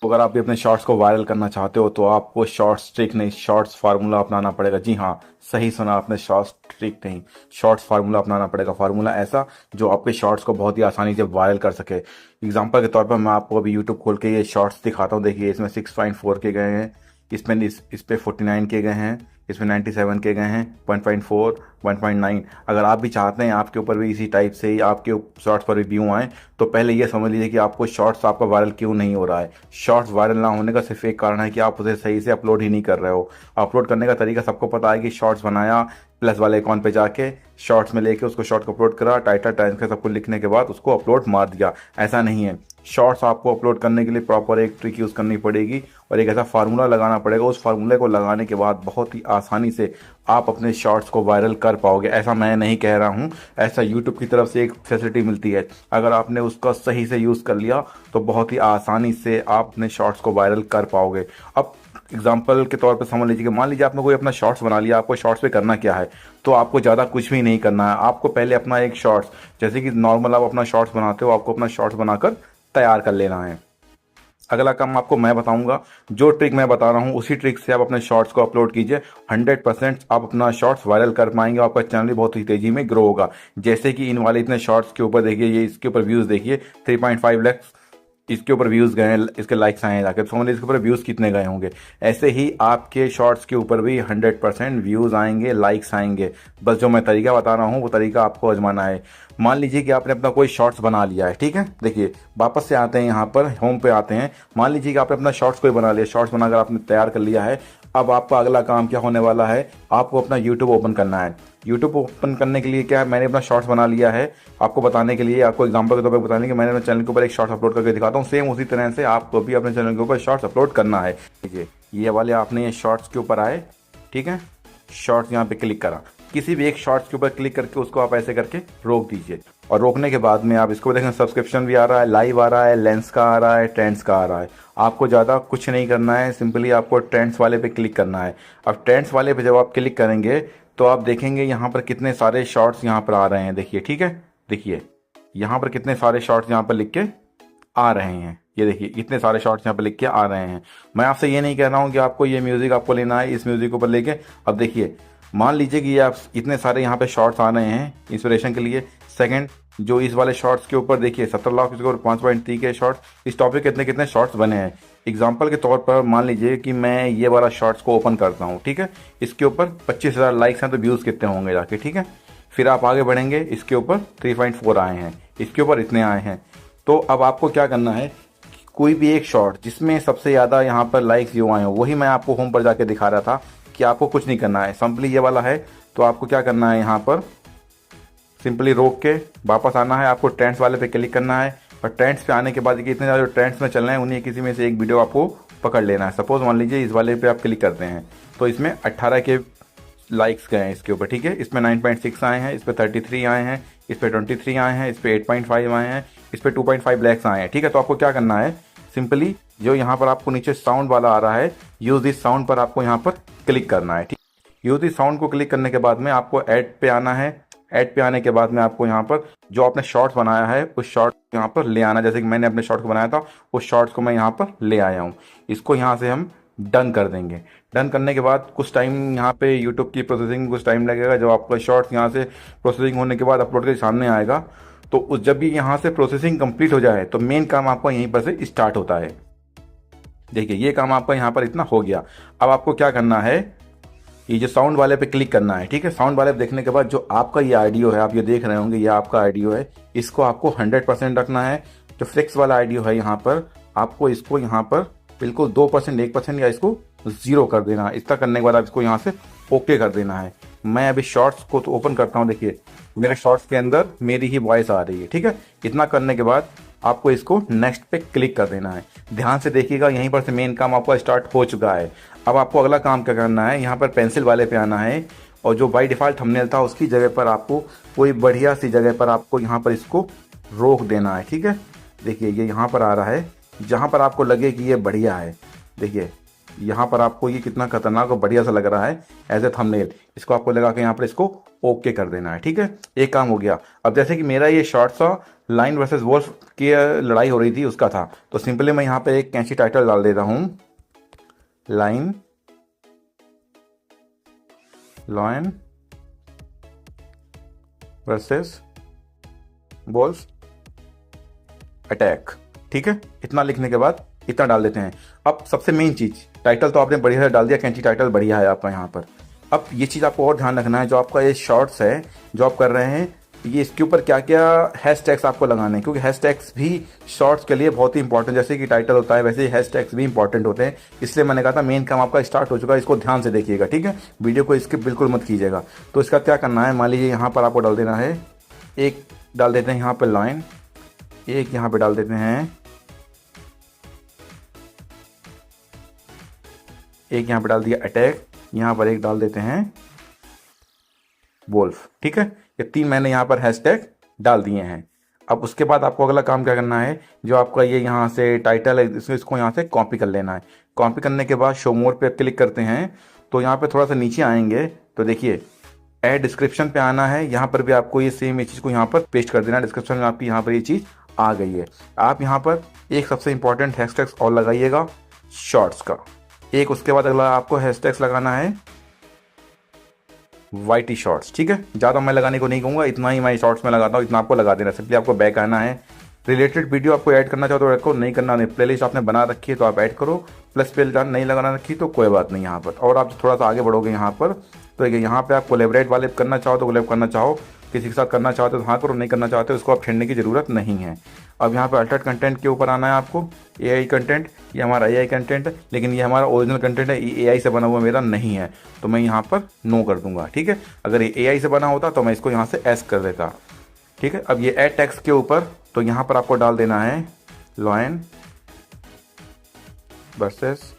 अगर आप भी अपने शॉर्ट्स को वायरल करना चाहते हो तो आपको शॉर्ट्स ट्रिक नहीं, शॉर्ट्स फार्मूला अपनाना पड़ेगा। जी हाँ, सही सुना आपने, शॉर्ट्स ट्रिक नहीं, शॉर्ट्स फार्मूला अपनाना पड़ेगा। फार्मूला ऐसा जो आपके शॉर्ट्स को बहुत ही आसानी से वायरल कर सके। एग्जांपल के तौर पर मैं आपको अभी यूट्यूब खोल के ये शॉर्ट्स दिखाता हूँ। देखिए, इसमें 6.4 के गए हैं, इसमें इस पे 49 के गए हैं, इसमें 97 के गए हैं, 1.4, 1.9। अगर आप भी चाहते हैं आपके ऊपर भी इसी टाइप से ही आपके शॉर्ट्स पर भी व्यू आए, तो पहले ये समझ लीजिए कि आपको शॉर्ट्स आपका वायरल क्यों नहीं हो रहा है। शॉर्ट्स वायरल ना होने का सिर्फ एक कारण है कि आप उसे सही से अपलोड ही नहीं कर रहे हो। अपलोड करने का तरीका सबको पता है कि शॉर्ट्स बनाया, प्लस वाले अकाउंट पे जाके शॉर्ट्स में लेके उसको शॉर्ट को अपलोड करा, टाइटल टाइम का सब कुछ लिखने के बाद उसको अपलोड मार दिया। ऐसा नहीं है। शॉर्ट्स आपको अपलोड करने के लिए प्रॉपर एक ट्रिक यूज़ करनी पड़ेगी और एक ऐसा फार्मूला लगाना पड़ेगा। उस फार्मूले को लगाने के बाद बहुत ही आसानी से आप अपने शॉर्ट्स को वायरल कर पाओगे। ऐसा मैं नहीं कह रहा हूँ, ऐसा यूट्यूब की तरफ से एक फैसिलिटी मिलती है। अगर आपने उसका सही से यूज़ कर लिया तो बहुत ही आसानी से आप अपने शॉर्ट्स को वायरल कर पाओगे। अब एग्जाम्पल के तौर पर समझ लीजिए कि मान लीजिए आपने कोई अपना शॉर्ट्स बना लिया। आपको शॉर्ट्स पे करना क्या है, तो आपको ज़्यादा कुछ भी नहीं करना है। आपको पहले अपना एक शॉर्ट्स, जैसे कि नॉर्मल आप अपना शॉर्ट्स बनाते हो, आपको अपना शॉर्ट्स बनाकर तैयार कर लेना है। अगला काम आपको मैं बताऊंगा, जो ट्रिक मैं बता रहा हूँ उसी ट्रिक से आप अपने शॉर्ट्स को अपलोड कीजिए। 100% आप अपना शॉर्ट्स वायरल कर पाएंगे। आपका चैनल भी बहुत ही तेजी में ग्रो होगा। जैसे कि इन वाले इतने शॉर्ट्स के ऊपर देखिए, ये इसके ऊपर व्यूज़ देखिए 3.5 लाख इसके ऊपर व्यूज़ गए हैं, इसके लाइक्स आए हैं, जाके समझ लीजिए इसके ऊपर व्यूज़ कितने गए होंगे। ऐसे ही आपके शॉर्ट्स के ऊपर भी 100% व्यूज़ आएंगे, लाइक्स आएंगे। बस जो मैं तरीका बता रहा हूँ वो तरीका आपको आजमाना है। मान लीजिए कि आपने अपना कोई शॉर्ट्स बना लिया है, ठीक है। देखिए, वापस से आते हैं यहाँ पर, होम पे आते हैं। मान लीजिए कि आपने अपना शॉर्ट्स कोई बना लिया, शॉर्ट्स बनाकर आपने तैयार कर लिया है। अब आपका अगला काम क्या होने वाला है, आपको अपना यूट्यूब ओपन करना है। यूट्यूब ओपन करने के लिए क्या है, मैंने अपना शॉर्ट्स बना लिया है। आपको बताने के लिए, आपको एग्जांपल के तौर पर बताने के, मैंने अपने चैनल के ऊपर एक शॉर्ट्स अपलोड करके दिखाता हूँ। सेम उसी तरह से आपको भी अपने चैनल के ऊपर शॉर्ट्स अपलोड करना है। देखिए, ये वाले आपने ये शॉर्ट्स के ऊपर आए, ठीक है। शॉर्ट्स यहाँ पे क्लिक करा, किसी भी एक शॉर्ट्स के ऊपर क्लिक करके उसको आप ऐसे करके रोक दीजिए। और रोकने के बाद में आप इसको देखें, सब्सक्रिप्शन भी आ रहा है, लाइव आ रहा है, लेंस का आ रहा है, ट्रेंड्स का आ रहा है। आपको ज़्यादा कुछ नहीं करना है, सिंपली आपको ट्रेंड्स वाले पे क्लिक करना है। अब ट्रेंड्स वाले पे जब आप क्लिक करेंगे तो आप देखेंगे यहाँ पर कितने सारे शॉर्ट्स यहाँ पर आ रहे हैं। देखिए, ठीक है, देखिए यहाँ पर कितने सारे शॉर्ट्स यहाँ पर लिख के आ रहे हैं। ये देखिए, इतने सारे शॉर्ट्स यहाँ पर लिख के आ रहे हैं। मैं आपसे ये नहीं कह रहा हूँ कि आपको ये म्यूज़िक आपको लेना है, इस म्यूज़िक ऊपर लेके। अब देखिए, मान लीजिए कि ये आप इतने सारे यहाँ पे शॉर्ट्स आ रहे हैं इंस्पिरेशन के लिए। सेकंड, जो इस वाले शॉर्ट्स के ऊपर देखिए 17 लाख इसके ऊपर 5.3 के शॉर्ट्स, इस टॉपिक कितने कितने शॉर्ट्स बने हैं। एग्जाम्पल के तौर पर मान लीजिए कि मैं ये वाला शॉर्ट्स को ओपन करता हूँ, ठीक है। इसके ऊपर 25,000 लाइक्स हैं, तो व्यूज़ कितने होंगे जाके, ठीक है। फिर आप आगे बढ़ेंगे, इसके ऊपर 3.4 आए हैं, इसके ऊपर इतने आए हैं। तो अब आपको क्या करना है, कोई भी एक शॉर्ट जिसमें सबसे ज़्यादा यहाँ पर लाइक्स व्यू आए हो, वही मैं आपको होम पर जाके दिखा रहा था कि आपको कुछ नहीं करना है। सिंपली ये वाला है, तो आपको क्या करना है, यहाँ पर सिंपली रोक के वापस आना है। आपको ट्रेंड्स वाले पे क्लिक करना है और ट्रेंड्स पे आने के बाद कि इतने ज़्यादा जो ट्रेंड्स में चल रहे हैं उन्हीं किसी में से एक वीडियो आपको पकड़ लेना है। सपोज मान लीजिए इस वाले पे आप क्लिक करते हैं तो इसमें 18 के लाइक्स गए हैं इसके ऊपर, ठीक है। इसमें 9.6 आए हैं, इस पर 33 आए हैं, इस पर 23 आए हैं, इस पर 8.5 आए हैं, इस पर 2.5 लैक्स आए हैं, ठीक है। तो आपको क्या करना है, सिंपली जो यहाँ पर आपको नीचे साउंड वाला आ रहा है, यूज़ दिस साउंड पर आपको यहाँ पर क्लिक करना है, ठीक। यूज़ दिस साउंड को क्लिक करने के बाद में आपको ऐड पे आना है। ऐड पे आने के बाद में आपको यहाँ पर जो आपने शॉर्ट्स बनाया है उस शॉर्ट को यहाँ पर ले आना। जैसे कि मैंने अपने शॉर्ट को बनाया था, उस शॉर्ट्स को मैं यहाँ पर ले आया हूँ। इसको यहाँ से हम डन कर देंगे। डन करने के बाद कुछ टाइम यहाँ पे यूट्यूब की प्रोसेसिंग कुछ टाइम लगेगा। जब आपका शॉर्ट्स यहाँ से प्रोसेसिंग होने के बाद अपलोड के सामने आएगा, तो उस जब भी यहाँ से प्रोसेसिंग कंप्लीट हो जाए तो मेन काम आपका यहीं पर से स्टार्ट होता है। देखिए, ये काम आपका यहाँ पर इतना हो गया। अब आपको क्या करना है, ये जो साउंड वाले पे क्लिक करना है, ठीक है। साउंड वाले पे देखने के बाद जो आपका ये ऑडियो है, आप ये देख रहे होंगे, ये आपका ऑडियो है, इसको आपको 100% रखना है। जो फ्लेक्स वाला ऑडियो है यहाँ पर, आपको इसको यहाँ पर बिल्कुल 2%, 1% या इसको 0 कर देना है। इसका करने के बाद आप इसको यहाँ से ओके कर देना है। मैं अभी शॉर्ट्स को तो ओपन करता हूँ। देखिए, मेरे शॉर्ट्स के अंदर मेरी ही वॉइस आ रही है, ठीक है। इतना करने के बाद आपको इसको नेक्स्ट पे क्लिक कर देना है। ध्यान से देखिएगा, यहीं पर से मेन काम आपका स्टार्ट हो चुका है। अब आपको अगला काम क्या करना है, यहाँ पर पेंसिल वाले पे आना है और जो बाय डिफ़ॉल्ट थंबनेल था उसकी जगह पर आपको कोई बढ़िया सी जगह पर आपको यहाँ पर इसको रोक देना है, ठीक है। देखिए, ये यहाँ पर आ रहा है, जहाँ पर आपको लगे कि ये बढ़िया है। देखिए, यहाँ पर आपको ये कितना खतरनाक और बढ़िया सा लग रहा है एज ए थंबनेल। इसको आपको लगा के यहाँ पर इसको ओके कर देना है, ठीक है। एक काम हो गया। अब जैसे कि मेरा ये शॉर्ट सा लाइन वर्सेस वोल्फ की लड़ाई हो रही थी उसका था। तो सिंपली मैं यहाँ पे एक कैंची टाइटल डाल देता हूँ, line lion versus wolf attack. ठीक है, इतना लिखने के बाद इतना डाल देते हैं। अब सबसे मेन चीज, टाइटल तो आपने बढ़िया से डाल दिया, कैंची टाइटल बढ़िया है आपका यहाँ पर। अब ये चीज़ आपको और ध्यान रखना है, जो आपका ये शॉर्ट्स है जो आप कर रहे हैं, ये इसके ऊपर क्या क्या हैशटैग्स आपको लगाने हैं, क्योंकि हैशटैग्स भी शॉर्ट्स के लिए बहुत ही इंपॉर्टेंट, जैसे कि टाइटल होता है वैसे ही हैशटैग्स भी इंपॉर्टेंट होते हैं। इसलिए मैंने कहा था मेन काम आपका स्टार्ट हो चुका है, इसको ध्यान से देखिएगा। ठीक है, वीडियो को स्किप बिल्कुल मत कीजिएगा। तो इसका क्या करना है, मान लीजिए यहाँ पर आपको डाल देना है, एक डाल देते हैं यहाँ पर लाइन, एक यहाँ पे डाल देते हैं, एक यहाँ पे डाल दिया अटैक, यहाँ पर एक डाल देते हैं वोल्फ। ठीक है, ये 3 मैंने यहाँ पर हैशटैग डाल दिए हैं। अब उसके बाद आपको अगला काम क्या करना है, जो आपका ये यहाँ से टाइटल है इसको यहाँ से कॉपी कर लेना है। कॉपी करने के बाद शो मोर पे क्लिक करते हैं, तो यहाँ पे थोड़ा सा नीचे आएंगे तो देखिए ऐड डिस्क्रिप्शन पे आना है। यहाँ पर भी आपको ये सेम चीज़ को यहाँ पर पेस्ट कर देना है। डिस्क्रिप्शन में आपकी यहाँ पर ये चीज़ आ गई है। आप यहाँ पर एक सबसे इंपॉर्टेंट हैशटैग्स और लगाइएगा शॉर्ट्स का, एक उसके बाद अगला आपको हैशटैग्स लगाना है वाईटी शॉर्ट्स। ठीक है, ज़्यादा मैं लगाने को नहीं कहूँगा, इतना ही मैं शॉर्ट्स में लगाता हूँ, इतना आपको लगा देना। सिंपली आपको बैक आना है, रिलेटेड वीडियो आपको ऐड करना चाहो तो रखो, नहीं करना नहीं, प्लेलिस्ट आपने बना रखी है तो आप ऐड करो, प्लस पे नहीं लगाना रखी तो कोई बात नहीं यहाँ पर। और आप थोड़ा सा आगे बढ़ोगे यहाँ पर तो देखिए यहाँ पे आप कोलैबोरेट वाले करना चाहो तो कोलैब करना चाहो, किसी के साथ करना चाहते हो तो हाँ करो, नहीं करना चाहते हो उसको आप छेड़ने की ज़रूरत नहीं है। अब यहाँ पे अल्टर्ड कंटेंट के ऊपर आना है आपको, एआई कंटेंट, ये हमारा एआई कंटेंट है, लेकिन ये हमारा ओरिजिनल कंटेंट है, ये एआई से बना हुआ मेरा नहीं है, तो मैं यहाँ पर नो कर दूंगा। ठीक है, अगर ये एआई से बना होता तो मैं इसको यहाँ से एस कर देता। ठीक है, अब ये ऐड टेक्स्ट के ऊपर तो यहाँ पर आपको डाल देना है लॉयन वर्सेस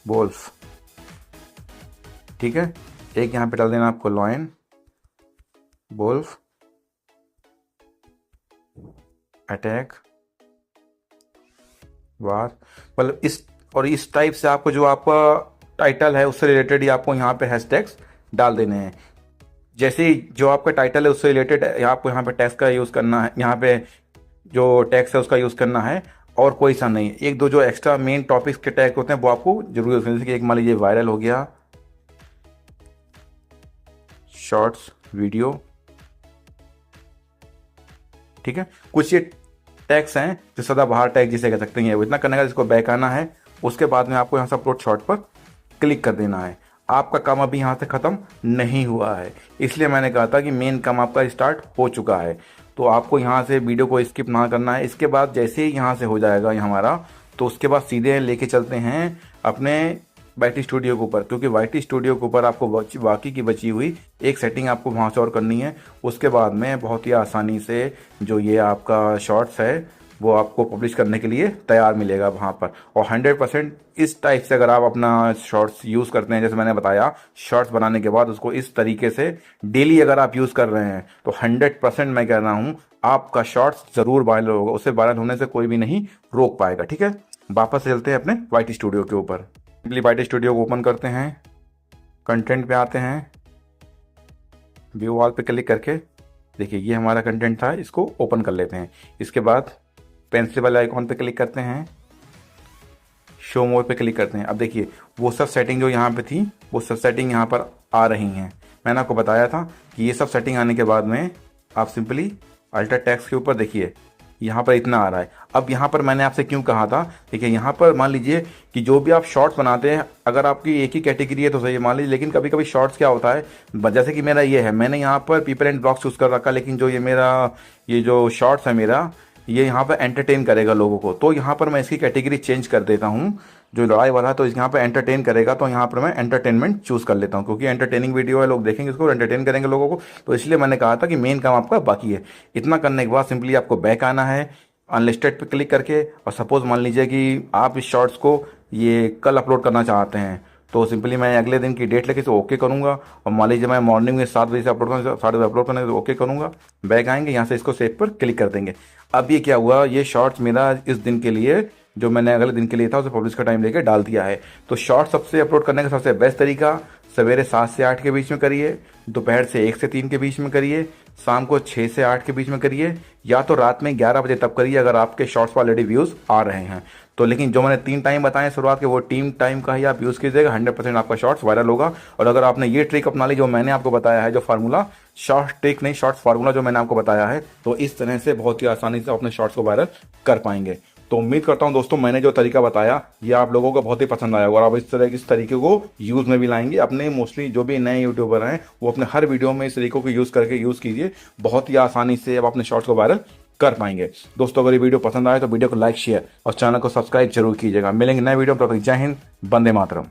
वोल्फ। ठीक है, एक यहाँ पे डाल देना आपको लॉयन वोल्फ अटैक वार, मतलब इस टाइप से आपको जो आपका टाइटल है उससे रिलेटेड ही आपको यहाँ पे हैशटैग्स डाल देने हैं। जैसे ही जो आपका टाइटल है उससे रिलेटेड आपको यहाँ पे टैग्स का यूज़ करना है, यहाँ पे जो टैग्स है उसका यूज़ करना है, और कोई सा नहीं। एक दो जो एक्स्ट्रा मेन टॉपिक्स के टैग होते हैं वो आपको जरूर यूज़ करना, जैसे कि एक मान लीजिए वायरल हो गया शॉर्ट्स वीडियो। ठीक है, कुछ ये टैग्स हैं जो सदाबहार टैग जिसे कह सकते हैं, वो इतना करने का, जिसको बैक आना है, उसके बाद में आपको यहाँ से अपलोड शॉर्ट पर क्लिक कर देना है। आपका काम अभी यहाँ से ख़त्म नहीं हुआ है, इसलिए मैंने कहा था कि मेन काम आपका स्टार्ट हो चुका है। तो आपको यहाँ से वीडियो को स्किप ना करना है। इसके बाद जैसे ही यहाँ से हो जाएगा ये हमारा, तो उसके बाद सीधे लेके चलते हैं अपने वाईटी स्टूडियो के ऊपर, क्योंकि वाईटी स्टूडियो के ऊपर आपको बाकी की बची हुई एक सेटिंग आपको वहाँ से और करनी है। उसके बाद में बहुत ही आसानी से जो ये आपका शॉर्ट्स है वो आपको पब्लिश करने के लिए तैयार मिलेगा वहाँ पर। और 100% इस टाइप से अगर आप अपना शॉर्ट्स यूज़ करते हैं, जैसे मैंने बताया, शॉर्ट्स बनाने के बाद उसको इस तरीके से डेली अगर आप यूज़ कर रहे हैं तो 100% मैं कह रहा हूँ आपका शॉर्ट्स ज़रूर वायरल होगा, उससे वायरल होने से कोई भी नहीं रोक पाएगा। ठीक है, वापस चलते हैं अपने वाईटी स्टूडियो के ऊपर। सिंपली वाईटी स्टूडियो को ओपन करते हैं, कंटेंट पे आते हैं, व्यू ऑल पे क्लिक करके देखिए ये हमारा कंटेंट था, इसको ओपन कर लेते हैं। इसके बाद पेंसिल वाले आइकॉन पे क्लिक करते हैं, शो मोर पे क्लिक करते हैं। अब देखिए वो सब सेटिंग जो यहाँ पे थी वो सब सेटिंग यहाँ पर आ रही हैं। मैंने आपको बताया था कि ये सब सेटिंग आने के बाद में आप सिंपली अल्टर टेक्स्ट के ऊपर देखिए यहाँ पर इतना आ रहा है। अब यहाँ पर मैंने आपसे क्यों कहा था, देखिए यहाँ पर मान लीजिए कि जो भी आप शॉर्ट्स बनाते हैं, अगर आपकी एक ही कैटेगरी है तो सही है मान लीजिए, लेकिन कभी कभी शॉर्ट्स क्या होता है, जैसे कि मेरा ये है, मैंने यहाँ पर पीपल एंड ब्लॉग्स यूज़ कर रखा, लेकिन जो ये मेरा ये जो शॉर्ट्स है मेरा, ये यहाँ पर एंटरटेन करेगा लोगों को, तो यहाँ पर मैं इसकी कैटेगरी चेंज कर देता हूँ। जो लड़ाई वाला है तो यहाँ पर एंटरटेन करेगा, तो यहाँ पर मैं एंटरटेनमेंट चूज़ कर लेता हूँ, क्योंकि एंटरटेनिंग वीडियो है, लोग देखेंगे इसको, एंटरटेन करेंगे लोगों को। तो इसलिए मैंने कहा था कि मेन काम आपका बाकी है। इतना करने के बाद सिंपली आपको बैक आना है, अनलिस्टेड पे क्लिक करके, और सपोज मान लीजिए कि आप इस शॉर्ट्स को ये कल अपलोड करना चाहते हैं, तो सिंपली मैं अगले दिन की डेट लेके इसे ओके करूँगा। और मान लीजिए मैं मॉर्निंग में 7 बजे से अपलोड करना, 7 बजे अपलोड करने तो ओके करूँगा, बैक आएंगे यहाँ से इसको सेव पर क्लिक कर देंगे। अब ये क्या हुआ, ये शॉर्ट्स मेरा इस दिन के लिए जो मैंने अगले दिन के लिए था उसे पब्लिश का टाइम लेके डाल दिया है। तो शॉर्ट सबसे अपलोड करने का सबसे बेस्ट तरीका, सवेरे 7 से 8 के बीच में करिए, दोपहर से 1 से 3 के बीच में करिए, शाम को 6 से 8 के बीच में करिए, या तो रात में 11 बजे तब करिए अगर आपके शॉर्ट्स पर ऑलरेडी व्यूज़ आ रहे हैं तो। लेकिन जो मैंने 3 टाइम बताए शुरुआत के, वो टीम टाइम का ही आप यूज़ कीजिएगा, 100% आपका शॉर्ट्स वायरल होगा। और अगर आपने ये ट्रिक अपना ली जो मैंने आपको बताया है, जो फार्मूला, शॉर्ट ट्रिक नहीं शॉर्ट्स फार्मूला जो मैंने आपको बताया है, तो इस तरह से बहुत ही आसानी से अपने शॉर्ट्स को वायरल कर पाएंगे। तो उम्मीद करता हूं दोस्तों मैंने जो तरीका बताया ये आप लोगों को बहुत ही पसंद आया और आप इस तरीके को यूज़ में भी लाएंगे अपने। मोस्टली जो भी नए यूट्यूबर हैं वो अपने हर वीडियो में इस तरीकों को यूज़ करके यूज़ कीजिए, बहुत ही आसानी से आप अपने शॉर्ट्स को वायरल कर पाएंगे। दोस्तों अगर ये वीडियो पसंद आए तो वीडियो को लाइक, शेयर और चैनल को सब्सक्राइब जरूर कीजिएगा। मिलेंगे नए वीडियो में, तब तक जय हिंद, वंदे मातरम।